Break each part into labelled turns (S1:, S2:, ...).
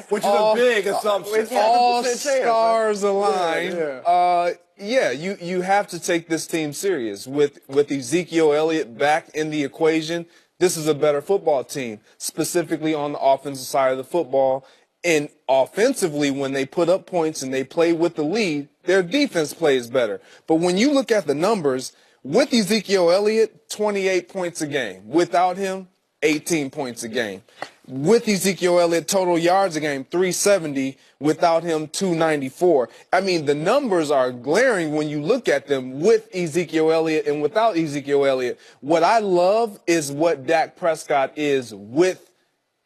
S1: Which is a big assumption.
S2: All stars align.
S3: Yeah, you have to take this team serious. With Ezekiel Elliott back in the equation, this is a better football team, specifically on the offensive side of the football. And offensively, when they put up points and they play with the lead, their defense plays better. But when you look at the numbers, with Ezekiel Elliott, 28 points a game. Without him, 18 points a game. With Ezekiel Elliott, total yards a game, 370. Without him, 294. I mean, the numbers are glaring when you look at them with Ezekiel Elliott and without Ezekiel Elliott. What I love is what Dak Prescott is with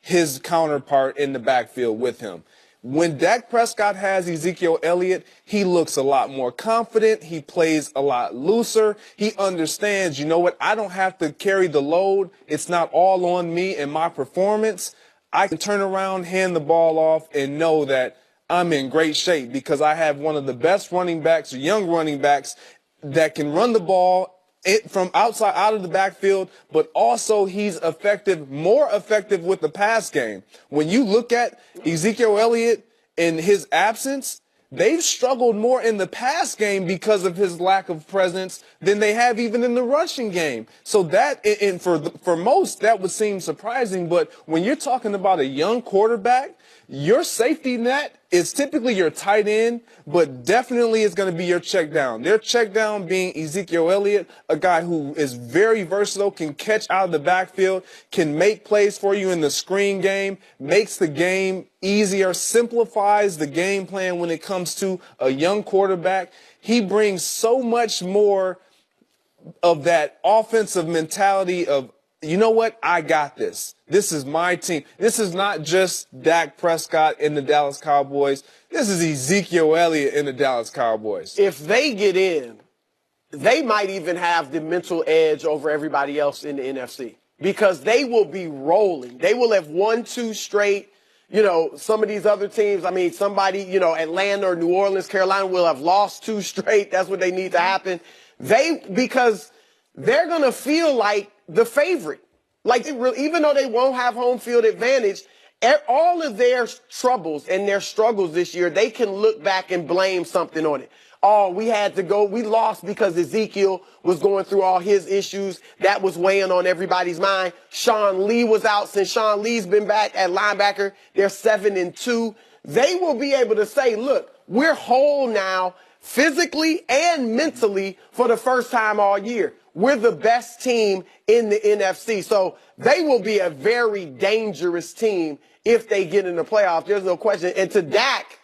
S3: his counterpart in the backfield with him. When Dak Prescott has Ezekiel Elliott, he looks a lot more confident. He plays a lot looser. He understands, you know what, I don't have to carry the load. It's not all on me and my performance. I can turn around, hand the ball off, and know that I'm in great shape because I have one of the best running backs, or young running backs, that can run the ball from outside out of the backfield, but also he's effective, more effective with the pass game. When you look at Ezekiel Elliott in his absence, they've struggled more in the pass game because of his lack of presence than they have even in the rushing game. So that, and for most, that would seem surprising. But when you're talking about a young quarterback, your safety net is typically your tight end, but definitely is going to be your check down. Their check down being Ezekiel Elliott, a guy who is very versatile, can catch out of the backfield, can make plays for you in the screen game, makes the game easier, simplifies the game plan when it comes to a young quarterback. He brings so much more of that offensive mentality of, you know what, I got this. This is my team. This is not just Dak Prescott in the Dallas Cowboys. This is Ezekiel Elliott in the Dallas Cowboys.
S1: If they get in, they might even have the mental edge over everybody else in the NFC because they will be rolling. They will have won 2 straight. You know, some of these other teams, I mean, somebody, you know, Atlanta or New Orleans, Carolina will have lost 2 straight. That's what they need to happen. Because they're going to feel like the favorite. Like, even though they won't have home field advantage, all of their troubles and their struggles this year, they can look back and blame something on it. Oh, we lost because Ezekiel was going through all his issues. That was weighing on everybody's mind. Sean Lee was out. Since Sean Lee's been back at linebacker, they're 7-2. They will be able to say, look, we're whole now physically and mentally for the first time all year. We're the best team in the NFC. So they will be a very dangerous team if they get in the playoffs. There's no question. And to Dak,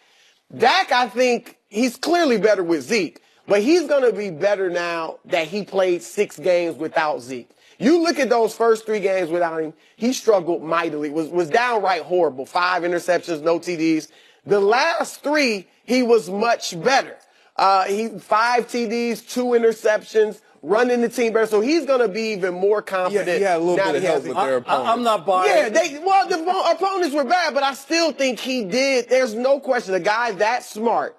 S1: I think he's clearly better with Zeke, but he's going to be better now that he played 6 games without Zeke. You look at those first 3 games without him, he struggled mightily, was downright horrible. 5 interceptions, no TDs. The last 3, he was much better. 5 TDs, 2 interceptions, running the team better. So he's going to be even more confident.
S3: Yeah, he had a little bit of help with their opponents.
S1: I'm not buying. Yeah, the opponents were bad, but I still think he did. There's no question. A guy that smart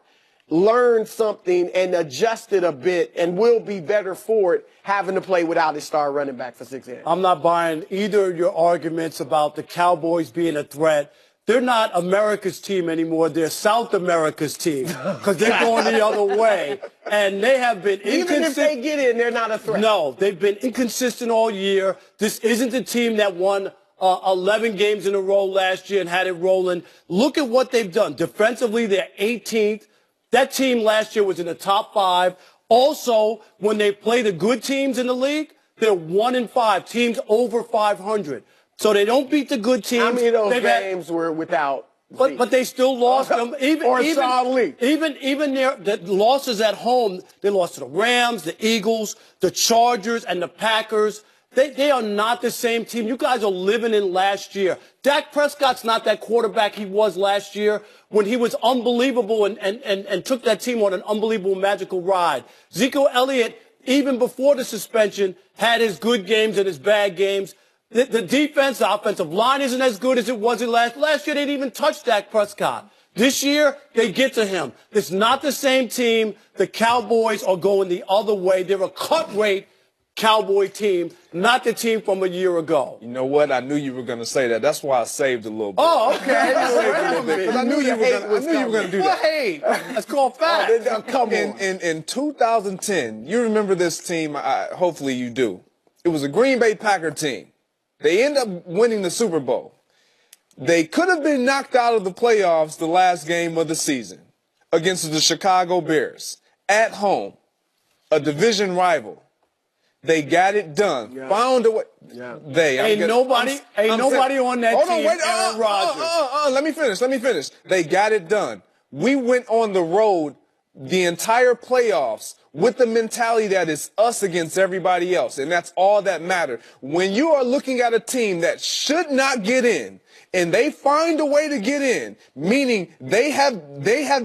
S1: learned something and adjusted a bit and will be better for it having to play without his star running back for 6 games.
S4: I'm not buying either of your arguments about the Cowboys being a threat. They're not America's team anymore. They're South America's team because they're going the other way. And they have been inconsistent.
S1: Even if they get in, they're not a threat.
S4: No, they've been inconsistent all year. This isn't the team that won 11 games in a row last year and had it rolling. Look at what they've done. Defensively, they're 18th. That team last year was in the top 5. Also, when they play the good teams in the league, they're 1-5, teams over 500. So they don't beat the good teams.
S1: How many of those games were without?
S4: But they still lost them. Even their losses at home, they lost to the Rams, the Eagles, the Chargers, and the Packers. They are not the same team. You guys are living in last year. Dak Prescott's not that quarterback he was last year when he was unbelievable and took that team on an unbelievable magical ride. Ezekiel Elliott, even before the suspension, had his good games and his bad games. The defense, the offensive line isn't as good as it was last year. They didn't even touch Dak Prescott. This year, they get to him. It's not the same team. The Cowboys are going the other way. They're a cut rate Cowboy team, not the team from a year ago.
S3: You know what? I knew you were going to say that. That's why I saved a little bit.
S4: Oh, okay.
S3: Because I knew you were going to do that.
S4: Hey, that's called fact.
S1: Come on.
S3: In 2010, you remember this team, hopefully you do. It was a Green Bay Packer team. They end up winning the Super Bowl. They could have been knocked out of the playoffs the last game of the season against the Chicago Bears at home, a division rival. They got it done.
S1: Yeah.
S3: Found a way.
S1: Yeah.
S4: Ain't nobody on that team. Aaron Rodgers.
S3: Let me finish. They got it done. We went on the road the entire playoffs with the mentality that it's us against everybody else, and that's all that mattered. When you are looking at a team that should not get in, and they find a way to get in, meaning they have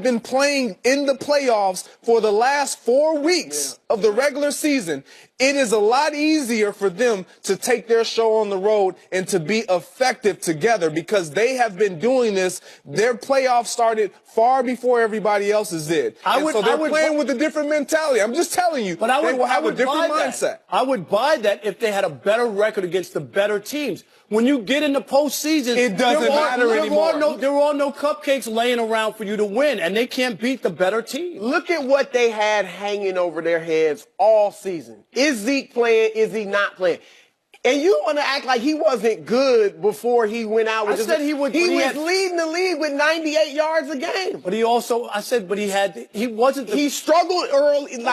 S3: been playing in the playoffs for the last 4 weeks of the regular season, it is a lot easier for them to take their show on the road and to be effective together because they have been doing this. Their playoffs started far before everybody else's did. So they're playing with a different mentality. I'm just telling you,
S4: but
S3: they will have a different mindset.
S4: I would buy that if they had a better record against the better teams. When you get in the postseason,
S3: it doesn't matter anymore.
S4: There are no cupcakes laying around for you to win, and they can't beat the better team.
S1: Look at what they had hanging over their heads all season. Is Zeke playing? Is he not playing? And you want to act like he wasn't good before he went out with
S4: he was
S1: leading the league with 98 yards a game.
S4: But he wasn't.
S1: He struggled early,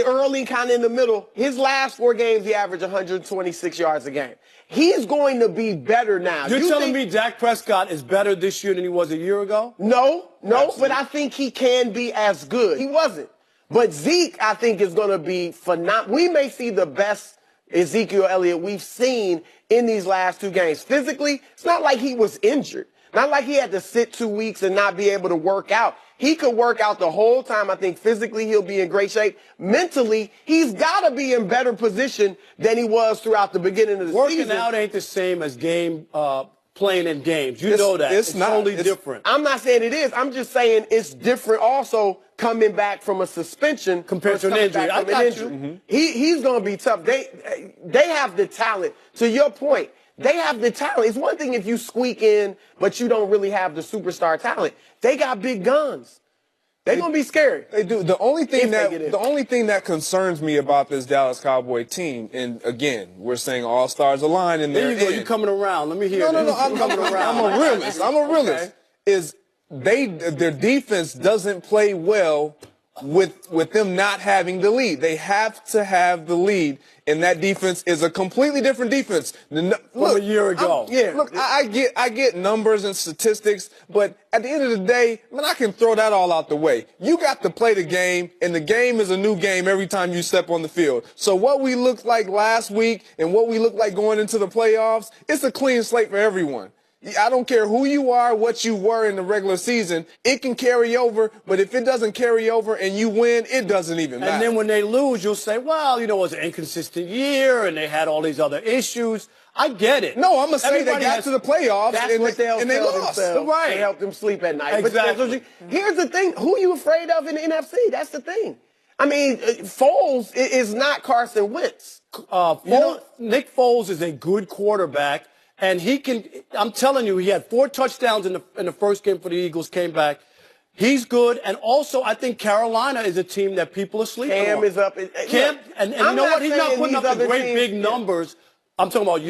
S1: early, kind of in the middle. His last 4 games, he averaged 126 yards a game. He's going to be better now.
S4: You're telling me Dak Prescott is better this year than he was a year ago?
S1: No, but I think he can be as good. He wasn't. But Zeke, I think, is going to be phenomenal. We may see the best Ezekiel Elliott we've seen in these last 2 games. Physically, it's not like he was injured. Not like he had to sit 2 weeks and not be able to work out. He could work out the whole time. I think physically he'll be in great shape. Mentally, he's got to be in better position than he was throughout the beginning of the season.
S4: Working out ain't the same as playing in games. You know that. It's totally different.
S1: I'm not saying it is. I'm just saying it's different also coming back from a suspension
S4: compared to an injury. I got you.
S1: Mm-hmm. He's going to be tough. They have the talent. To your point, they have the talent. It's one thing if you squeak in, but you don't really have the superstar talent. They got big guns. They're going to be scary.
S3: They do. The only thing that concerns me about this Dallas Cowboy team, and again, we're saying all stars align, and
S4: there you go. You're coming around. Let me hear.
S3: No. I'm coming around. I'm a realist. Okay. Is their defense doesn't play well with them not having the lead. They have to have the lead, and that defense is a completely different defense
S4: from a year ago.
S3: I get numbers and statistics, but at the end of the day, man, I can throw that all out the way. You got to play the game, and the game is a new game every time you step on the field. So what we looked like last week and what we look like going into the playoffs, it's a clean slate for everyone. I don't care who you are, what you were in the regular season. It can carry over, but if it doesn't carry over and you win, it doesn't even matter.
S4: And then when they lose, you'll say, well, it was an inconsistent year and they had all these other issues. I get it.
S3: No, I'm going to say they got to the playoffs and they lost.
S1: Right. They helped them sleep at night.
S4: Exactly.
S1: But here's the thing. Who are you afraid of in the NFC? That's the thing. I mean, Foles is not Carson Wentz.
S4: Nick Foles is a good quarterback. And I'm telling you, he had 4 touchdowns in the first game for the Eagles, came back. He's good. And also, I think Carolina is a team that people are sleeping on.
S1: Cam is up.
S4: Cam, and you know what? He's not putting up the great big numbers. I'm talking about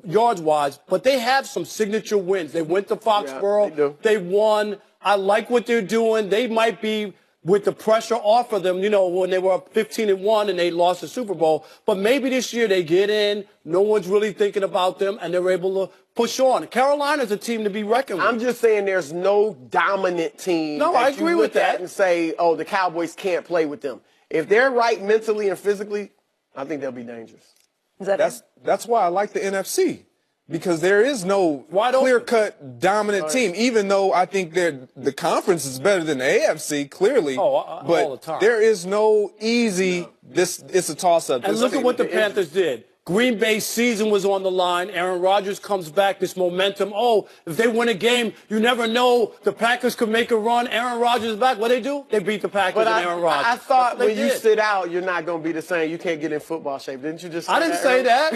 S4: yards-wise, but they have some signature wins. They went to Foxborough.
S1: Yeah,
S4: they won. I like what they're doing. They might be with the pressure off of them, when they were up 15-1 and they lost the Super Bowl. But maybe this year they get in, no one's really thinking about them, and they're able to push on. Carolina's a team to be reckoned with.
S1: I'm just saying there's no dominant team
S4: I agree with that.
S1: And say, oh, the Cowboys can't play with them. If they're right mentally and physically, I think they'll be dangerous.
S3: That's why I like the NFC. Because there is no clear-cut dominant team, even though I think the conference is better than the AFC, clearly.
S4: All the time.
S3: There is no easy, it's a toss-up.
S4: And look at what the Panthers did. Green Bay's season was on the line. Aaron Rodgers comes back, this momentum. Oh, if they win a game, you never know. The Packers could make a run. Aaron Rodgers is back. What they do? They beat the Packers and Aaron Rodgers.
S1: I thought when you sit out, you're not going to be the same. You can't get in football shape. Didn't you just say
S4: I didn't say that.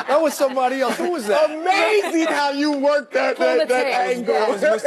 S4: That was somebody else. Who was that?
S1: Amazing how you worked that angle.